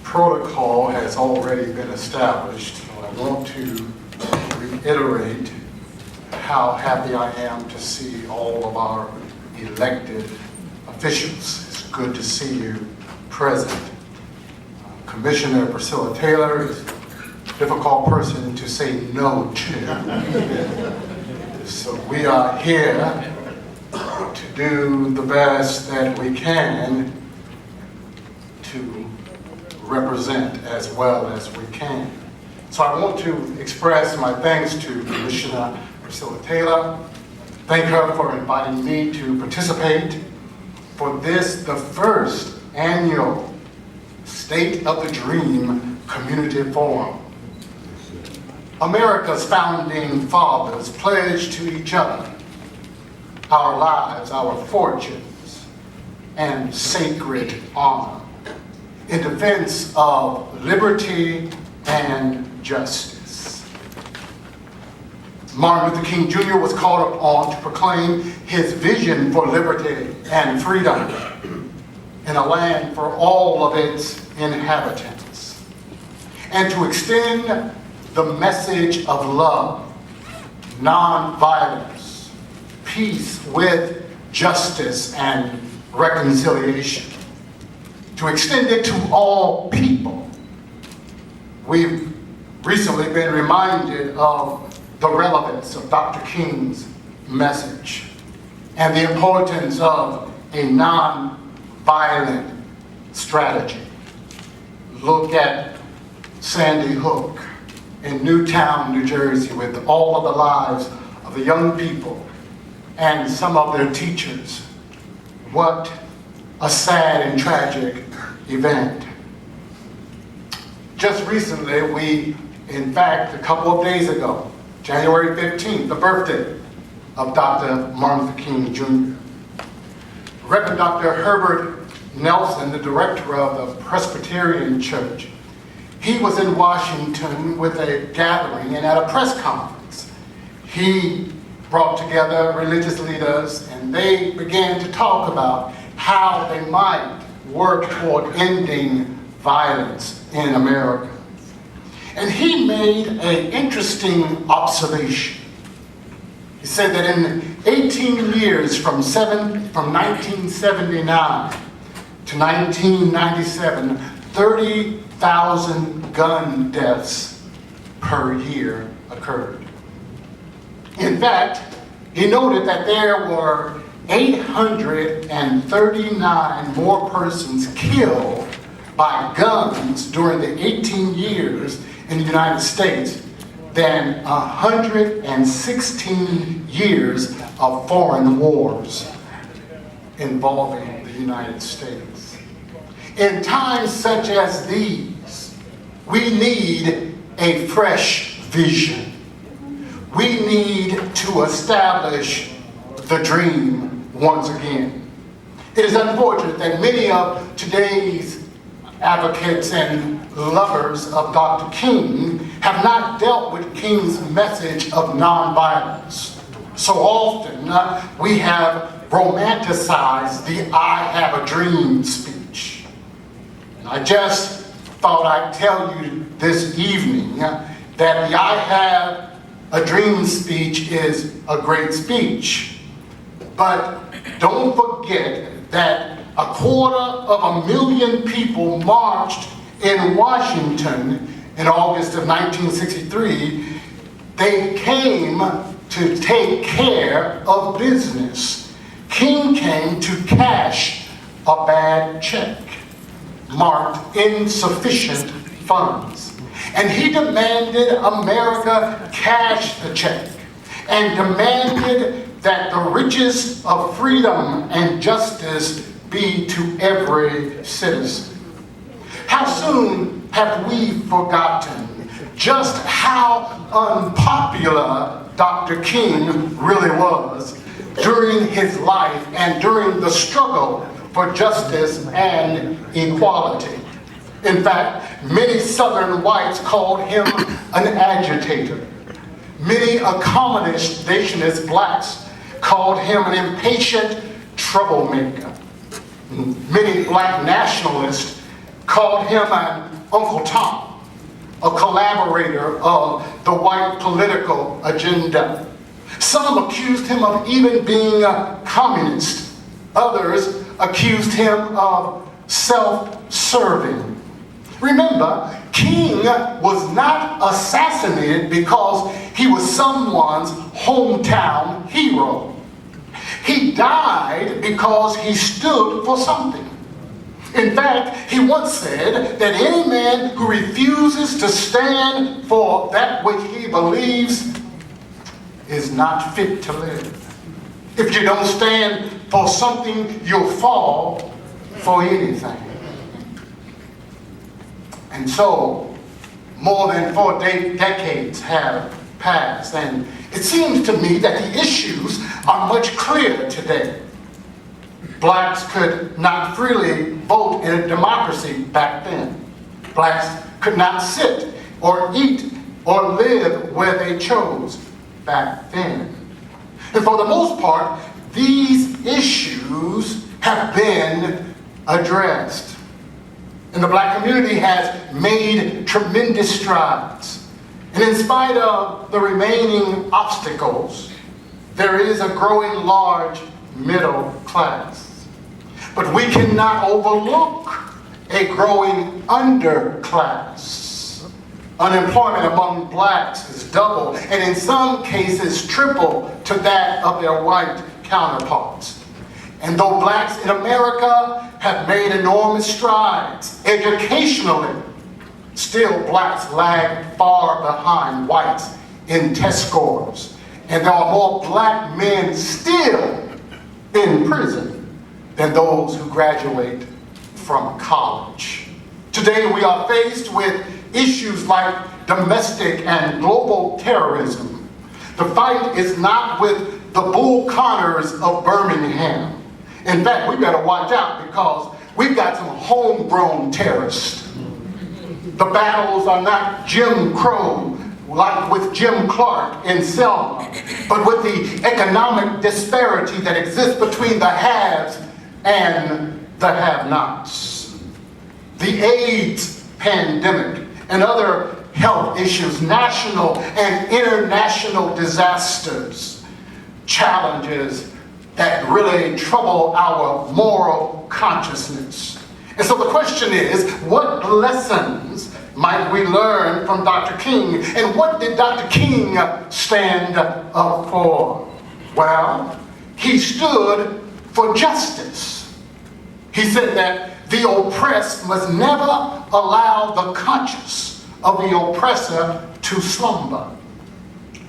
protocol has already been established, so I want to reiterate how happy I am to see all of our elected officials. It's good to see you present. Commissioner Priscilla Taylor is a difficult person to say no to. So we are here to do the best that we can to represent as well as we can. So I want to express my thanks to Commissioner Priscilla Taylor. Thank her for inviting me to participate for this, the first annual State of the Dream Community Forum. America's founding fathers pledged to each other our lives, our fortunes, and sacred honor in defense of liberty and justice. Martin Luther King Jr. was called upon to proclaim his vision for liberty and freedom in a land for all of its inhabitants, and to extend the message of love, nonviolence, peace with justice and reconciliation, to extend it to all people. We've recently been reminded of the relevance of Dr. King's message and the importance of a non-violent strategy. Look at Sandy Hook in Newtown, New Jersey, with all of the lives of the young people and some of their teachers. What a sad and tragic event. Just recently, in fact, a couple of days ago, January 15th, the birthday of Dr. Martin Luther King Jr. Reverend Dr. Herbert Nelson, the director of the Presbyterian Church, he was in Washington with a gathering, and at a press conference, he brought together religious leaders, and they began to talk about how they might work toward ending violence in America. And he made an interesting observation. He said that in 18 years from 1979 to 1997, 30,000 gun deaths per year occurred. In fact, he noted that there were 839 more persons killed by guns during the 18 years in the United States than 116 years of foreign wars involving the United States. In times such as these, we need a fresh vision. We need to establish the dream once again. It is unfortunate that many of today's advocates and lovers of Dr. King have not dealt with King's message of nonviolence. So often we have romanticized the I have a dream speech. And I just thought I'd tell you this evening that the I have a dream speech is a great speech. But don't forget that 250,000 people marched in Washington in August of 1963. They came to take care of business. King came to cash a bad check marked insufficient funds. And he demanded America cash the check and demanded that the riches of freedom and justice be to every citizen. How soon have we forgotten just how unpopular Dr. King really was during his life and during the struggle for justice and equality? In fact, many Southern whites called him an agitator. Many accommodationist blacks called him an impatient troublemaker. Many black nationalists called him an Uncle Tom, a collaborator of the white political agenda. Some accused him of even being a communist. Others accused him of self-serving. Remember, King was not assassinated because he was someone's hometown hero. He died because he stood for something. In fact, he once said that any man who refuses to stand for that which he believes is not fit to live. If you don't stand for something, you'll fall for anything. And so, more than 4 decades have passed, and it seems to me that the issues are much clearer today. Blacks could not freely vote in a democracy back then. Blacks could not sit or eat or live where they chose back then. And for the most part, these issues have been addressed. And the black community has made tremendous strides. And in spite of the remaining obstacles, there is a growing large middle class. But we cannot overlook a growing underclass. Unemployment among blacks is double, and in some cases triple to that of their white counterparts. And though blacks in America have made enormous strides educationally, still blacks lag far behind whites in test scores. And there are more black men still in prison than those who graduate from college. Today we are faced with issues like domestic and global terrorism. The fight is not with the Bull Connors of Birmingham. In fact, we better watch out because we've got some homegrown terrorists. The battles are not Jim Crow, like with Jim Clark in Selma, but with the economic disparity that exists between the haves and the have-nots. The AIDS pandemic and other health issues, national and international disasters, challenges that really trouble our moral consciousness. And so the question is, what lessons might we learn from Dr. King? And what did Dr. King stand up for? Well, he stood for justice. He said that the oppressed must never allow the conscience of the oppressor to slumber.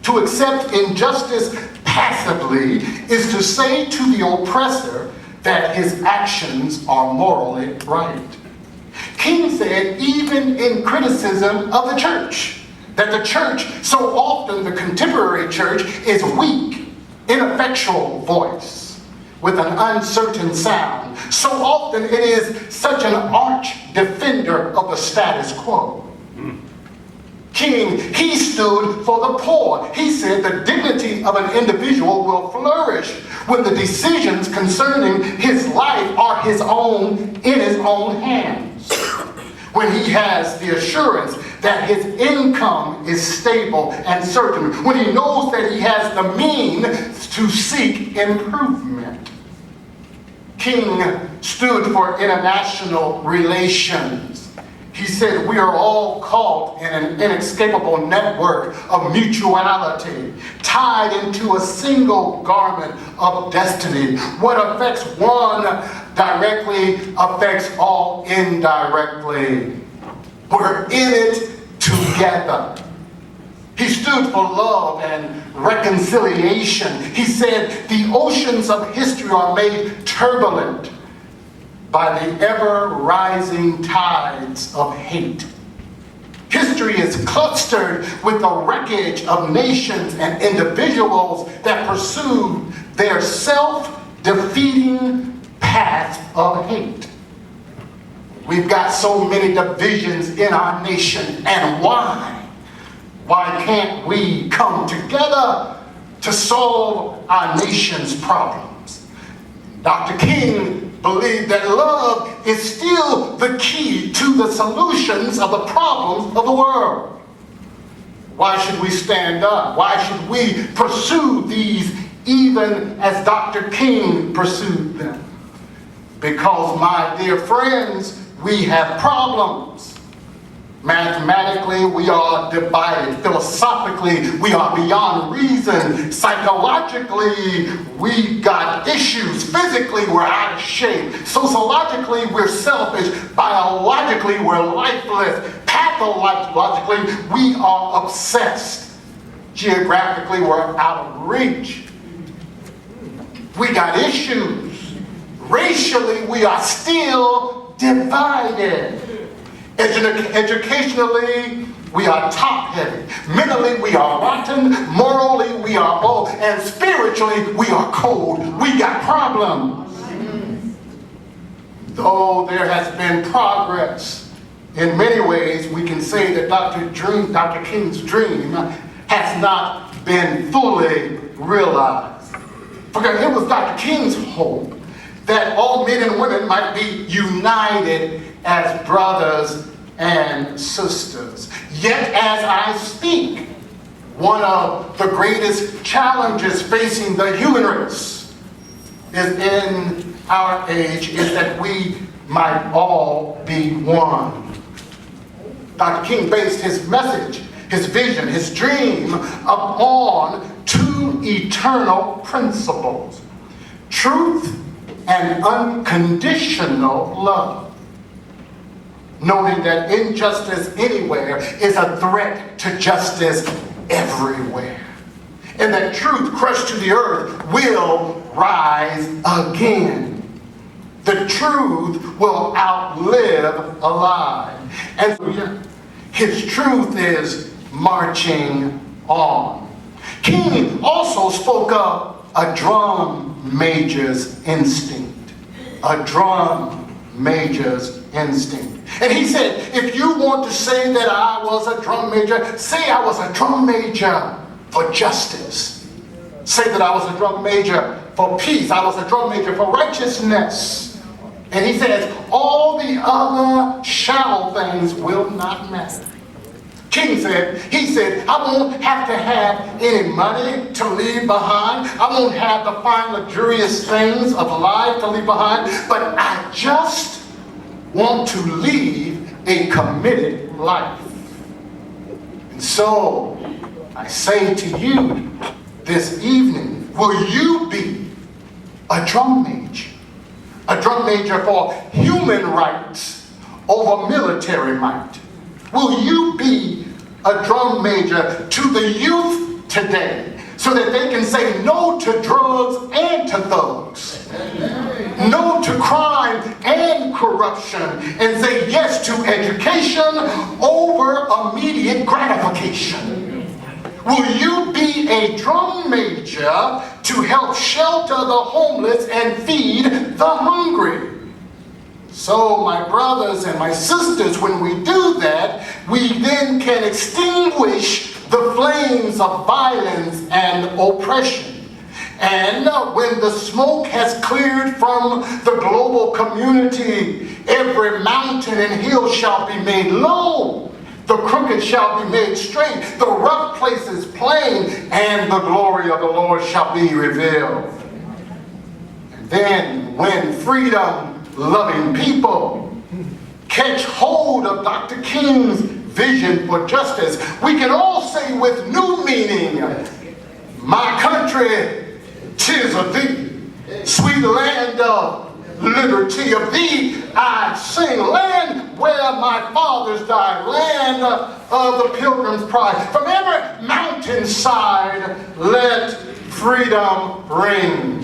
To accept injustice passively is to say to the oppressor that his actions are morally right. King said, even in criticism of the church, that the church, so often the contemporary church, is weak, ineffectual voice with an uncertain sound. So often it is such an arch defender of the status quo. King, he stood for the poor. He said the dignity of an individual will flourish when the decisions concerning his life are his own, in his own hands. When he has the assurance that his income is stable and certain. When he knows that he has the means to seek improvement. King stood for international relations. He said we are all caught in an inescapable network of mutuality, tied into a single garment of destiny. What affects one directly affects all indirectly. We're in it together. He stood for love and reconciliation. He said the oceans of history are made turbulent by the ever-rising tides of hate. History is clustered with the wreckage of nations and individuals that pursue their self-defeating path of hate. We've got so many divisions in our nation, and why? Why can't we come together to solve our nation's problems? Dr. King believe that love is still the key to the solutions of the problems of the world. Why should we stand up? Why should we pursue these even as Dr. King pursued them? Because, my dear friends, we have problems. Mathematically, we are divided. Philosophically, we are beyond reason. Psychologically, we got issues. Physically, we're out of shape. Sociologically, we're selfish. Biologically, we're lifeless. Pathologically, we are obsessed. Geographically, we're out of reach. We got issues. Racially, we are still divided. Educationally, we are top-heavy. Mentally, we are rotten. Morally, we are old. And spiritually, we are cold. We got problems. Though there has been progress, in many ways, we can say that Dr. King's dream has not been fully realized. Because it was Dr. King's hope that all men and women might be united as brothers and sisters. Yet as I speak, one of the greatest challenges facing the human race is in our age is that we might all be one. Dr. King based his message, his vision, his dream upon two eternal principles: truth and unconditional love. Noting that injustice anywhere is a threat to justice everywhere. And that truth crushed to the earth will rise again. The truth will outlive a lie. And his truth is marching on. King also spoke of a drum major's instinct. A drum major's instinct. And he said, if you want to say that I was a drum major, say I was a drum major for justice. Say that I was a drum major for peace. I was a drum major for righteousness. And he says, all the other shallow things will not matter. King said, I won't have to have any money to leave behind. I won't have the fine, luxurious things of life to leave behind. But I just want to lead a committed life. And so I say to you this evening, will you be a drum major? A drum major for human rights over military might? Will you be a drum major to the youth today so that they can say no to drugs and to thugs, no to crime and corruption, and say yes to education over immediate gratification? Will you be a drum major to help shelter the homeless and feed the hungry? So, my brothers and my sisters, when we do that, we then can extinguish the flames of violence and oppression. And when the smoke has cleared from the global community, every mountain and hill shall be made low. The crooked shall be made straight, the rough places plain, and the glory of the Lord shall be revealed. And then when freedom-loving people catch hold of Dr. King's vision for justice, we can all say with new meaning, my country, 'tis of thee, sweet land of liberty, of thee I sing, land where my fathers died, land of the pilgrim's pride. From every mountainside let freedom ring.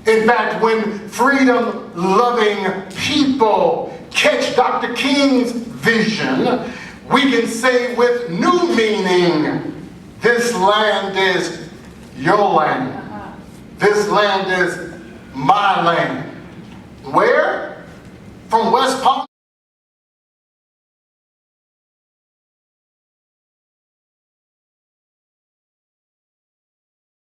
In fact, when freedom-loving people catch Dr. King's vision, we can say with new meaning, this land is your land. This land is my land. Where? From West Palm